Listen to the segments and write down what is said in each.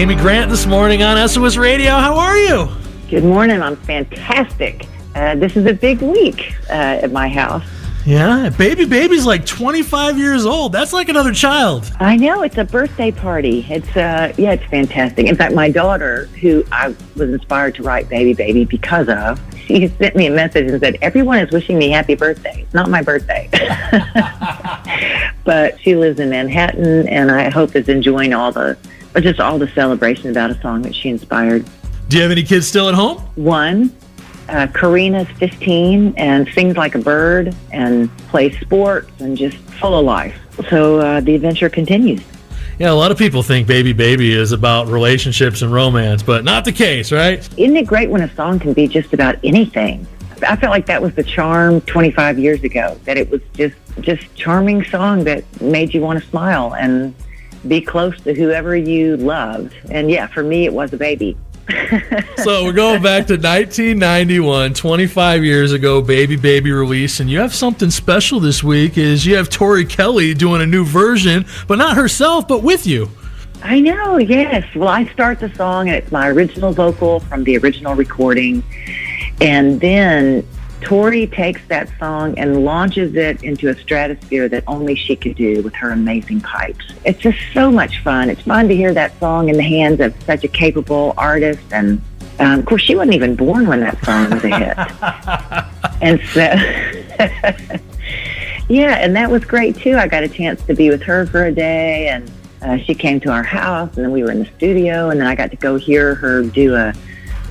Amy Grant this morning on SOS Radio. How are you? Good morning. I'm fantastic. This is a big week at my house. Yeah, baby's like 25 years old. That's like another child. I know. It's a birthday party. It's it's fantastic. In fact, my daughter, who I was inspired to write Baby because of, she sent me a message and said, everyone is wishing me happy birthday. It's not my birthday. But she lives in Manhattan, and I hope is enjoying all the celebration about a song that she inspired. Do you have any kids still at home? One. Karina's 15 and sings like a bird and plays sports and just full of life. So the adventure continues. Yeah, a lot of people think Baby is about relationships and romance, but not the case, right? Isn't it great when a song can be just about anything? I felt like that was the charm 25 years ago, that it was just charming song that made you want to smile and be close to whoever you loved. And yeah, for me, it was a baby. So we're going back to 1991, 25 years ago, Baby release, and you have something special this week. Is you have Tori Kelly doing a new version, but not herself, but with you. I know, yes. Well, I start the song, and it's my original vocal from the original recording, and then Tori takes that song and launches it into a stratosphere that only she could do with her amazing pipes. It's just so much fun. It's fun to hear that song in the hands of such a capable artist. And, of course, she wasn't even born when that song was a hit. And so, yeah, and that was great, too. I got a chance to be with her for a day, and she came to our house, and then we were in the studio, and then I got to go hear her do a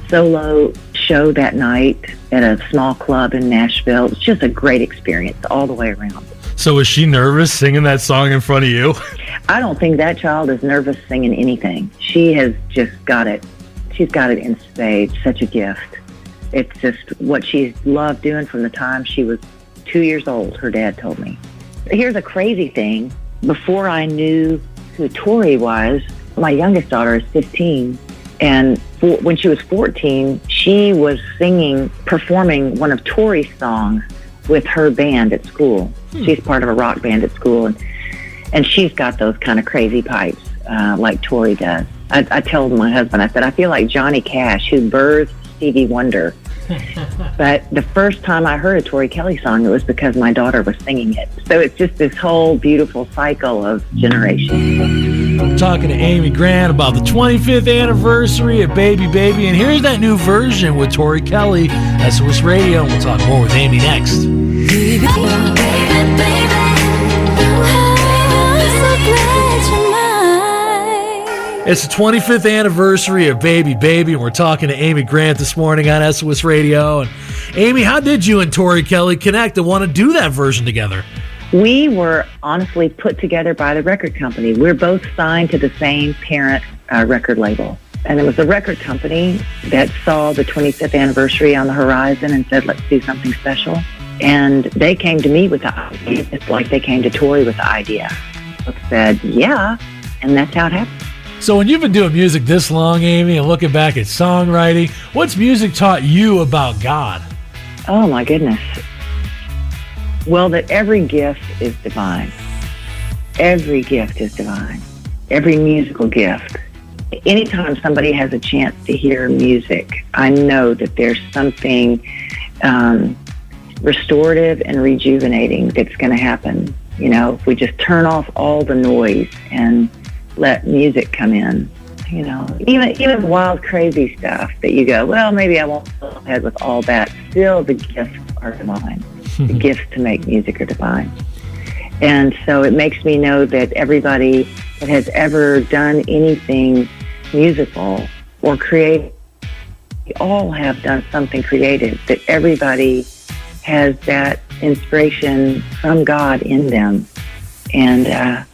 solo show that night at a small club in Nashville. It's just a great experience all the way around. So was she nervous singing that song in front of you? I don't think that child is nervous singing anything. She has just got it. She's got it in spades. Such a gift. It's just what she's loved doing from the time she was 2 years old, her dad told me. Here's a crazy thing. Before I knew who Tori was, my youngest daughter is 15, and when she was 14, she was performing one of Tori's songs with her band at school. She's part of a rock band at school, and she's got those kind of crazy pipes like Tori does. I told my husband, I said, I feel like Johnny Cash, who birthed Stevie Wonder. But the first time I heard a Tori Kelly song, it was because my daughter was singing it. So it's just this whole beautiful cycle of generations. I'm talking to Amy Grant about the 25th anniversary of Baby, and here's that new version with Tori Kelly. SOS Radio, and we'll talk more with Amy next. Baby, it's the 25th anniversary of Baby, and we're talking to Amy Grant this morning on SOS Radio. And Amy, how did you and Tori Kelly connect and want to do that version together? We were honestly put together by the record company. We're both signed to the same parent record label. And it was the record company that saw the 25th anniversary on the horizon and said, let's do something special. And they came to me with the idea. It's like they came to Tori with the idea. I said, yeah, and that's how it happened. So when you've been doing music this long, Amy, and looking back at songwriting, what's music taught you about God? Oh, my goodness. Well, that every gift is divine. Every gift is divine. Every musical gift. Anytime somebody has a chance to hear music, I know that there's something restorative and rejuvenating that's going to happen. You know, if we just turn off all the noise and let music come in, you know, even wild, crazy stuff that you go, well, maybe I won't go ahead with all that. Still, the gifts are divine. The gifts to make music are divine. And so it makes me know that everybody that has ever done anything musical or creative, we all have done something creative, that everybody has that inspiration from God in them. And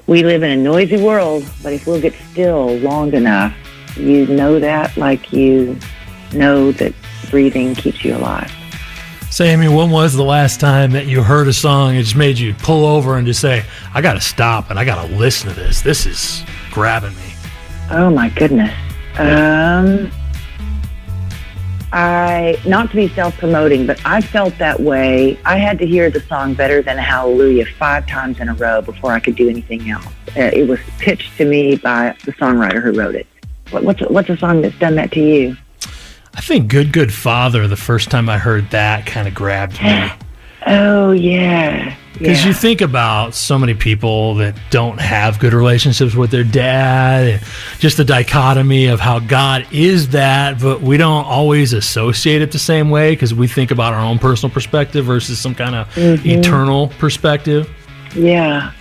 we live in a noisy world, but if we'll get still long enough, you know that like you know that breathing keeps you alive. So, Amy, when was the last time that you heard a song and just made you pull over and just say, I got to stop and I got to listen to this. This is grabbing me. Oh, my goodness. Not to be self-promoting, but I felt that way. I had to hear the song Better Than Hallelujah 5 times in a row before I could do anything else. It was pitched to me by the songwriter who wrote it. What's a song that's done that to you? I think Good Good Father, the first time I heard that, kind of grabbed me. Oh, yeah. Because you think about so many people that don't have good relationships with their dad, and just the dichotomy of how God is that, but we don't always associate it the same way because we think about our own personal perspective versus some kind of eternal perspective. Yeah.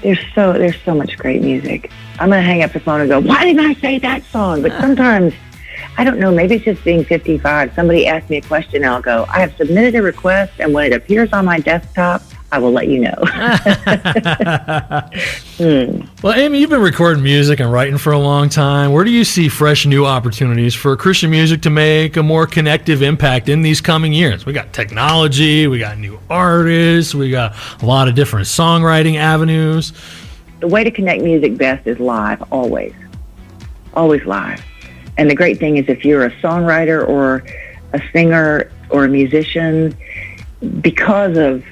There's so much great music. I'm going to hang up the phone and go, why didn't I say that song? But sometimes, I don't know, maybe it's just being 55. Somebody asks me a question and I'll go, I have submitted a request, and when it appears on my desktop, I will let you know. Well, Amy, you've been recording music and writing for a long time. Where do you see fresh new opportunities for Christian music to make a more connective impact in these coming years? We got technology, we got new artists, we got a lot of different songwriting avenues. The way to connect music best is live, always. Always live. And the great thing is if you're a songwriter or a singer or a musician, because of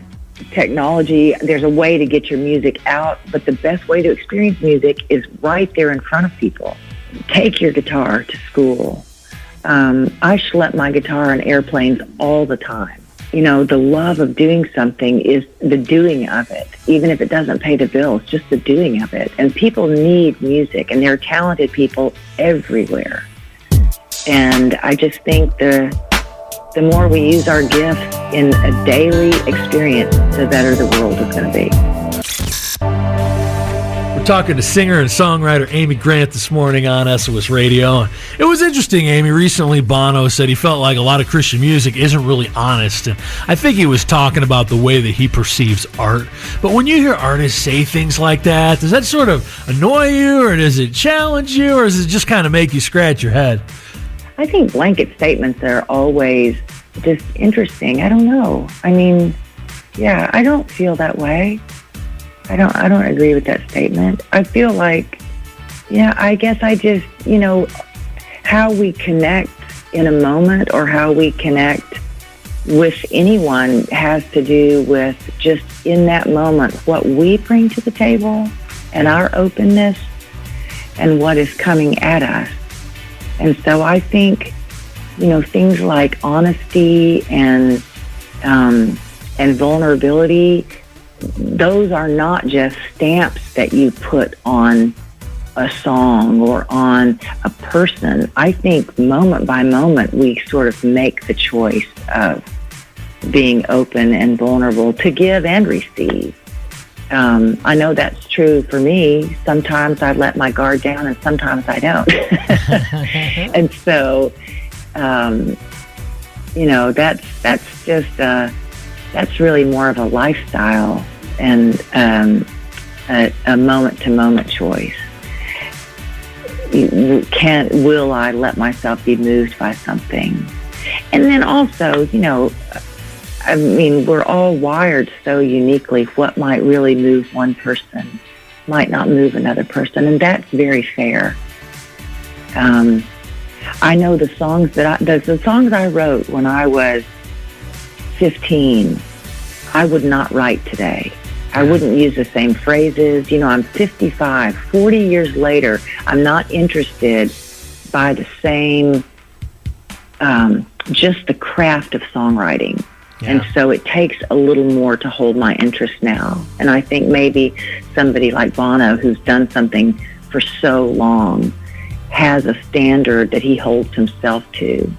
technology, there's a way to get your music out, but the best way to experience music is right there in front of people. Take your guitar to school. I schlep my guitar on airplanes all the time. You know, the love of doing something is the doing of it, even if it doesn't pay the bills, just the doing of it. And people need music, and there are talented people everywhere. And I just think the more we use our gifts in a daily experience, the better the world is going to be. We're talking to singer and songwriter Amy Grant this morning on SOS Radio. It was interesting, Amy. Recently, Bono said he felt like a lot of Christian music isn't really honest. And I think he was talking about the way that he perceives art. But when you hear artists say things like that, does that sort of annoy you, or does it challenge you, or does it just kind of make you scratch your head? I think blanket statements are always just interesting. I don't know. I mean, yeah, I don't feel that way. I don't agree with that statement. I feel like, yeah, I guess I just, you know, how we connect in a moment or how we connect with anyone has to do with just in that moment what we bring to the table and our openness and what is coming at us. And so I think, you know, things like honesty and vulnerability, those are not just stamps that you put on a song or on a person. I think moment by moment we sort of make the choice of being open and vulnerable to give and receive. I know that's true for me. Sometimes I let my guard down and sometimes I don't. And so, you know, that's just, that's really more of a lifestyle and a moment-to-moment choice. Will I let myself be moved by something? And then also, you know, I mean, we're all wired so uniquely. What might really move one person might not move another person, and that's very fair. I know the songs the songs I wrote when I was 15, I would not write today. I wouldn't use the same phrases. You know, I'm 55, 40 years later, I'm not interested by the same, just the craft of songwriting. Yeah. And so it takes a little more to hold my interest now. And I think maybe somebody like Bono, who's done something for so long, has a standard that he holds himself to.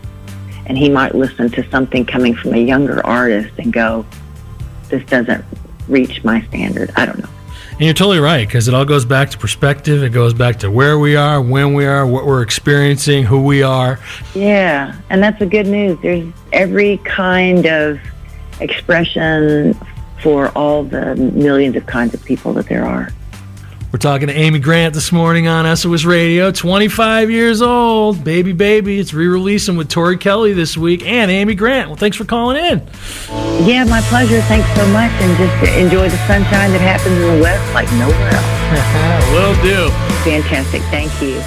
And he might listen to something coming from a younger artist and go, this doesn't reach my standard. I don't know. And you're totally right, because it all goes back to perspective. It goes back to where we are, when we are, what we're experiencing, who we are. Yeah, and that's the good news. There's every kind of expression for all the millions of kinds of people that there are. We're talking to Amy Grant this morning on SOS Radio, 25 years old. Baby, baby. It's re-releasing with Tori Kelly this week and Amy Grant. Well, thanks for calling in. Yeah, my pleasure. Thanks so much. And just enjoy the sunshine that happens in the West like nowhere else. Will do. Fantastic. Thank you.